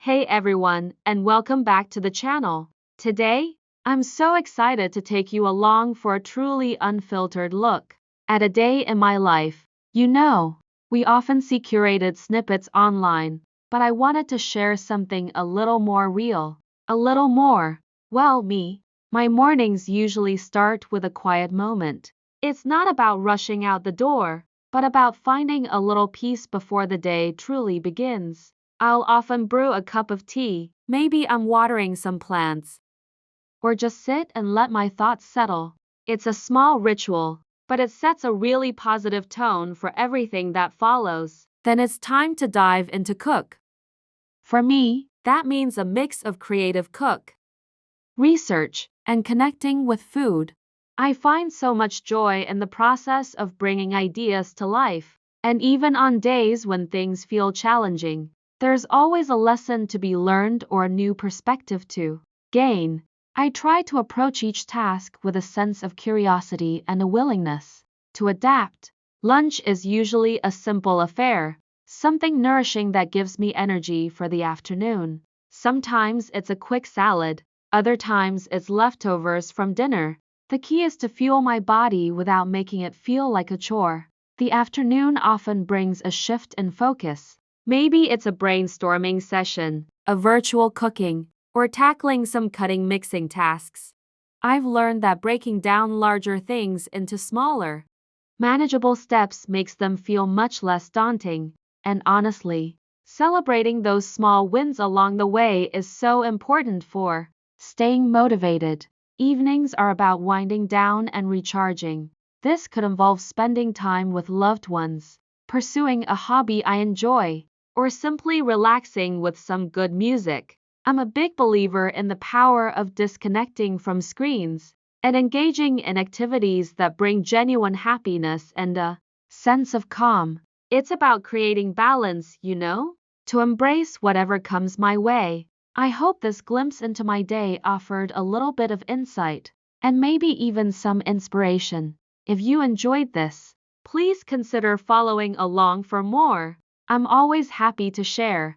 Hey everyone, and welcome back to the channel. Today, I'm so excited to take you along for a truly unfiltered look at a day in my life. You know, we often see curated snippets online, but I wanted to share something a little more real. A little more, well, me. My mornings usually start with a quiet moment. It's not about rushing out the door, but about finding a little peace before the day truly begins. I'll often brew a cup of tea, maybe I'm watering some plants, or just sit and let my thoughts settle. It's a small ritual, but it sets a really positive tone for everything that follows. Then it's time to dive into cook. For me, that means a mix of creative cook, research, and connecting with food. I find so much joy in the process of bringing ideas to life, and even on days when things feel challenging, there's always a lesson to be learned or a new perspective to gain. I try to approach each task with a sense of curiosity and a willingness to adapt. Lunch is usually a simple affair, something nourishing that gives me energy for the afternoon. Sometimes it's a quick salad, other times it's leftovers from dinner. The key is to fuel my body without making it feel like a chore. The afternoon often brings a shift in focus. Maybe it's a brainstorming session, a virtual cooking, or tackling some cutting mixing tasks. I've learned that breaking down larger things into smaller, manageable steps makes them feel much less daunting, and honestly, celebrating those small wins along the way is so important for staying motivated. Evenings are about winding down and recharging. This could involve spending time with loved ones, pursuing a hobby I enjoy, or simply relaxing with some good music. I'm a big believer in the power of disconnecting from screens and engaging in activities that bring genuine happiness and a sense of calm. It's about creating balance, to embrace whatever comes my way. I hope this glimpse into my day offered a little bit of insight, and maybe even some inspiration. If you enjoyed this, please consider following along for more. I'm always happy to share.